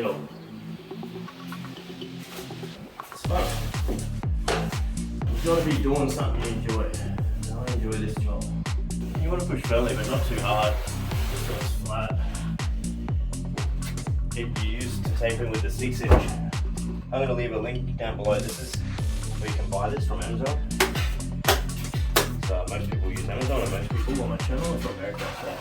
middle. It's fun. You've got to be doing something you enjoy. I enjoy this job. You want to push firmly, but not too hard, just so it's flat. It you use to taping with the 6-inch. I'm going to leave a link down below. This is where you can buy this from Amazon. So most people use Amazon, and most people on my channel are from America. So.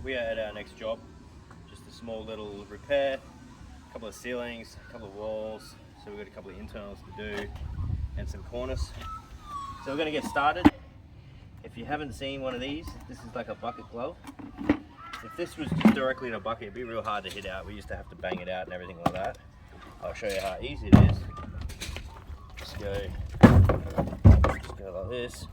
We are at our next job. Just a small little repair, a couple of ceilings, a couple of walls. So we've got a couple of internals to do and some corners. So we're going to get started. If you haven't seen one of these, this is like a bucket glove. If this was just directly in a bucket, it'd be real hard to hit out. We used to have to bang it out and everything like that. I'll show you how easy it is. Just go like this.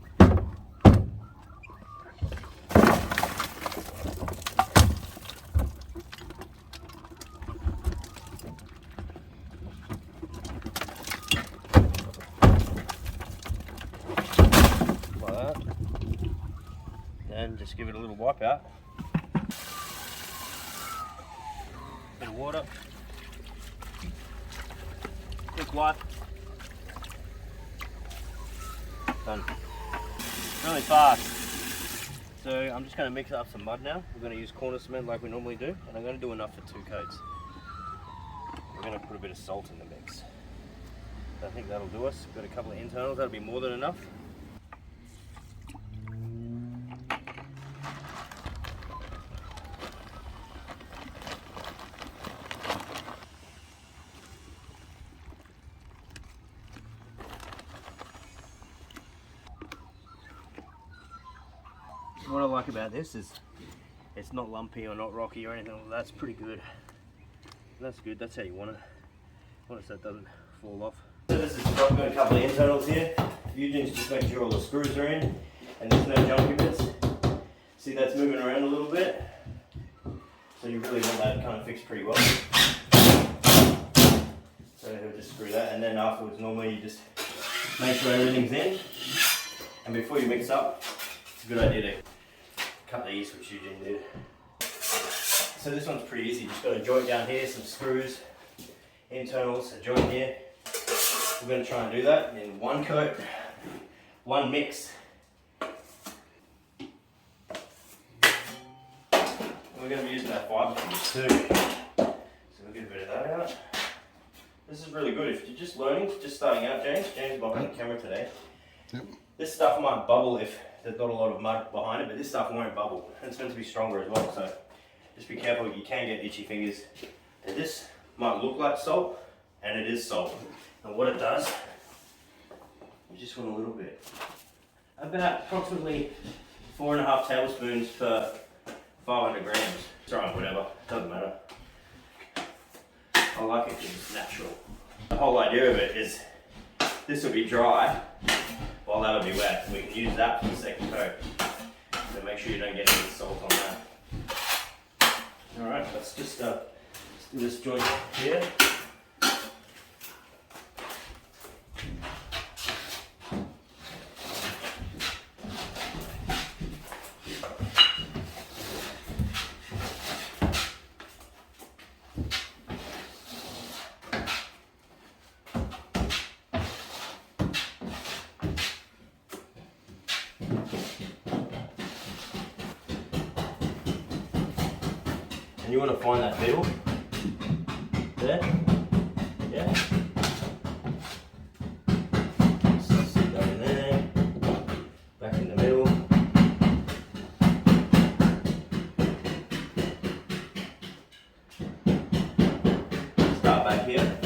And just give it a little wipe out. Bit of water. Quick wipe. Done. Really fast. So I'm just going to mix up some mud now. We're going to use corner cement like we normally do, and I'm going to do enough for 2 coats. We're going to put a bit of salt in the mix. I think that'll do us. We've got a couple of internals, that'll be more than enough. What I like about this is it's not lumpy or not rocky or anything like that. It's pretty good. That's good, that's how you want it. So it doesn't fall off. So this is, I've got a couple of internals here. Fusions, just make sure all the screws are in and there's no junky bits. See, that's moving around a little bit. So you really want that kind of fixed pretty well. So he'll just screw that, and then afterwards normally you just make sure everything's in. And before you mix up, it's a good idea to cut these, which Eugene did. So this one's pretty easy. Just got a joint down here, some screws, internals, a joint here. We're going to try and do that in 1 coat, 1 mix. And we're going to be using that Fibafuse too. So we'll get a bit of that out. This is really good if you're just learning, just starting out, James. James is behind the camera today. Yep. This stuff might bubble if there's not a lot of mud behind it, but this stuff won't bubble. And it's meant to be stronger as well, so just be careful, you can get itchy fingers. And this might look like salt, and it is salt. And what it does, you just want a little bit. About approximately 4.5 tablespoons per 500 grams. Try whatever, doesn't matter. I like it because it's natural. The whole idea of it is this will be dry while that'll be wet. We can use that for the second coat. So make sure you don't get any salt on that. Alright, let's just do this joint here. And you want to find that middle there, yeah. Just sit that in there, back in the middle. Start back here,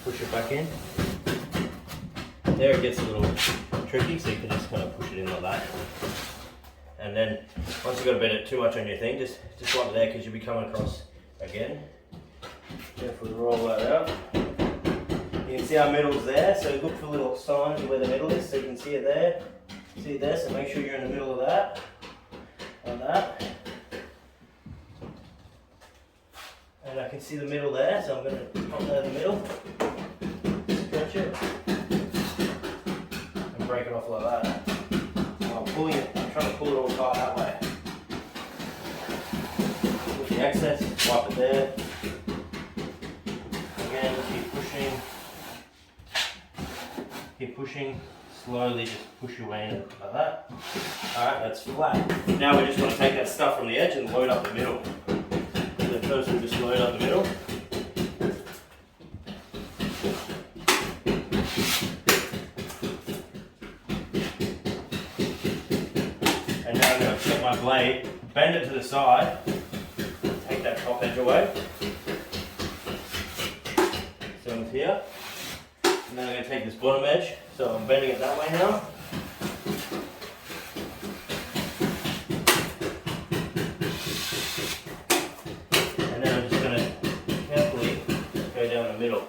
push it back in. There it gets a little tricky, so you can just kind of push it in like that. And then once you've got a bit too much on your thing, just wipe it there because you'll be coming across again. Careful to roll that out. You can see our middle's there, so look for little signs of where the middle is, so you can see it there. See it there, so make sure you're in the middle of that. Like that. And I can see the middle there, so I'm going to pop that in the middle. Stretch stretch it and break it off like that. I'm pulling it, I'm trying to pull it all tight that way. With the excess, wipe it there. Again, keep pushing, slowly just push your way in like that. Alright, that's flat. Now we just want to take that stuff from the edge and load up the middle. So first we'll just load up the middle. And now I'm going to take my blade, bend it to the side, take that top edge away. So it's here. And then I'm going to take this bottom edge, so I'm bending it that way now. And then I'm just going to carefully go down the middle.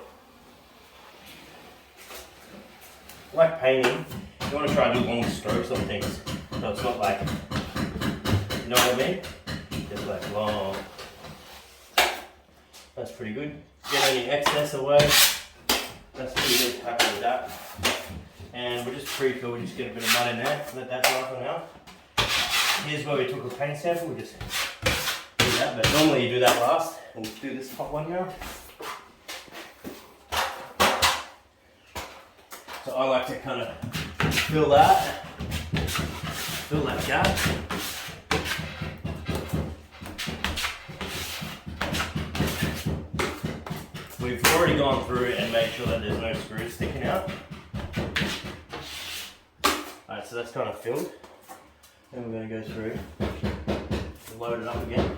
Like painting, you want to try to do long strokes on things, so it's not like, you know what I mean? Just like long. That's pretty good. Get any excess away. That's pretty good, happy with that. And we'll just pre-fill, we just get a bit of mud in there, let that dry for now. Here's where we took a paint sample, we just do that, but normally you do that last. We'll do this top one here. So I like to kind of fill that gap. We've already gone through and made sure that there's no screws sticking out. Alright, so that's kind of filled. Then we're going to go through and load it up again.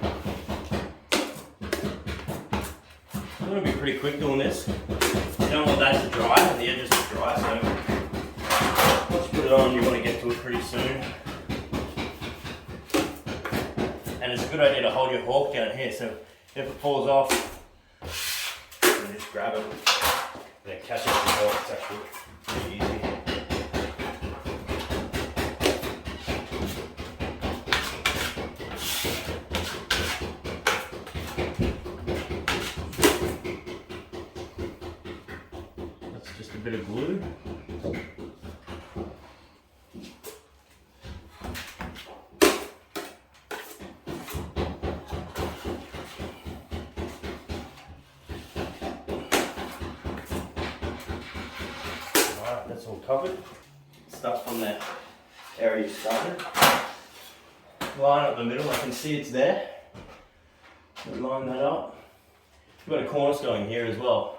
I'm going to be pretty quick doing this. You don't want that to dry and the edges to dry, so once you put it on you want to get to it pretty soon. And it's a good idea to hold your hawk down here, so if it falls off, just grab it and then catch it with the hawk. It's actually pretty easy. That's just a bit of glue. That's all covered. Start from that area you started. Line up the middle, I can see it's there. So line that up. We've got a cornice going here as well.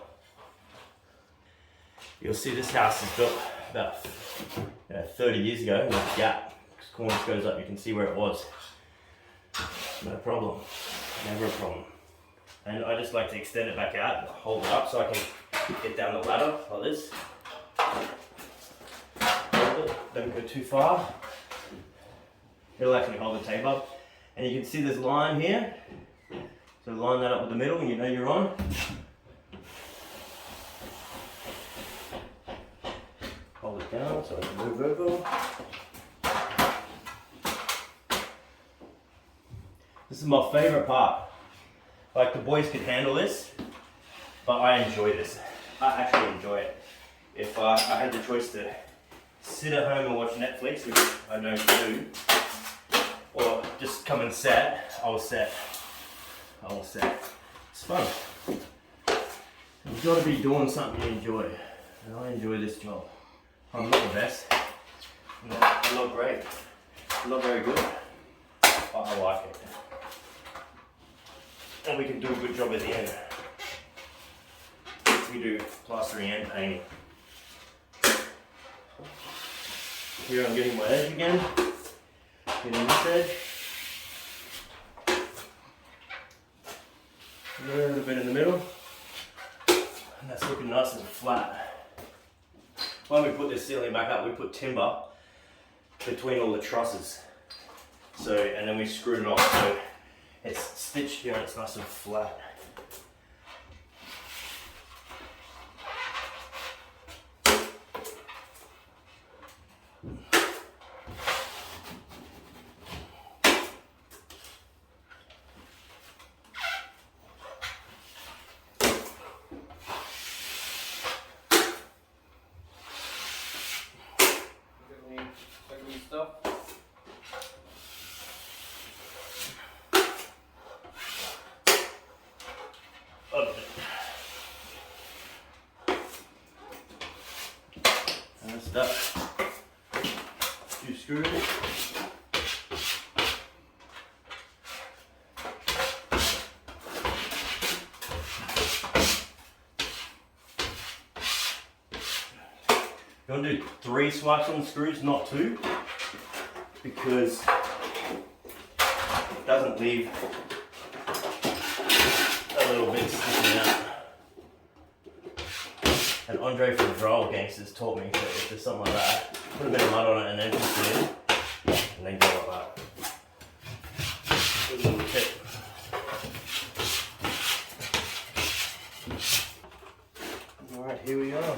You'll see this house is built about 30 years ago with a gap. This cornice goes up, you can see where it was. No problem, never a problem. And I just like to extend it back out and hold it up so I can get down the ladder like this. Don't go too far. It'll actually hold the tape up. And you can see this line here. So line that up with the middle and you know you're on. Hold it down so I can move over. This is my favourite part. Like the boys could handle this, but I enjoy this. I actually enjoy it. If I had the choice to sit at home and watch Netflix, which I don't do, or just come and set, I will set. It's fun. You've got to be doing something you enjoy, and I enjoy this job. I'm not the best, I'm not great, I'm not very good, but I like it. And we can do a good job at the end. We do plastering and painting. Here I'm getting my edge again, getting this edge, a little bit in the middle, and that's looking nice and flat. When we put this ceiling back up, we put timber between all the trusses, so, and then we screwed it off, so it's stitched here and it's nice and flat. up. 2 screws. You want to do 3 swipes on the screws, not 2, because it doesn't leave a little bit sticking out. And Andre from Drywall Gangsters taught me that if there's something like that, put a bit of mud on it and then push it in, and then go like that. Good little tip. Alright, here we are.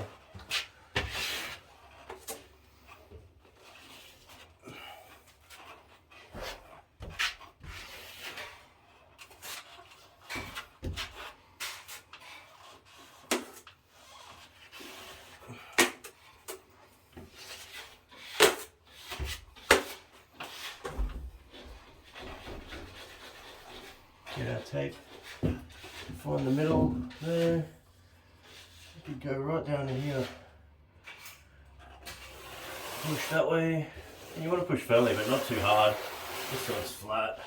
Get our tape, find the middle there, you could go right down to here, push that way, and you want to push firmly but not too hard, just so it's flat.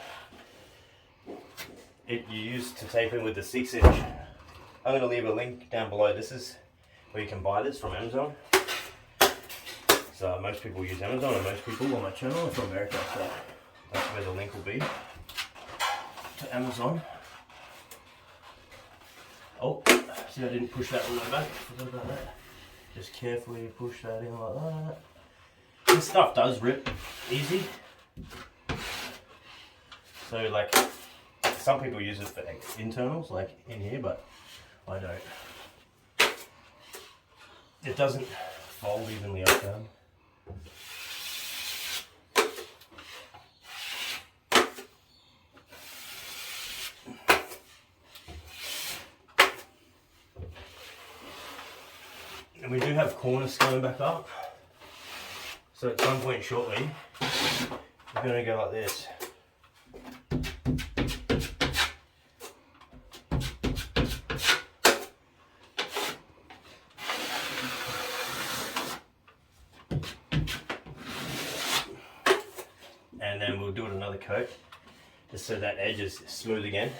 You use to tape in with the 6-inch. I'm going to leave a link down below. This is where you can buy this from Amazon. So most people use Amazon, and most people on my channel are from America, so that's where the link will be. To Amazon. Oh, see I didn't push that all the way back, forgot about that. Just carefully push that in like that. This stuff does rip easy. So like, some people use it for internals, like in here, but I don't. It doesn't fold evenly up down. And we do have corners going back up, so at some point shortly we're going to go like this. And then we'll do it another coat just so that edge is smooth again.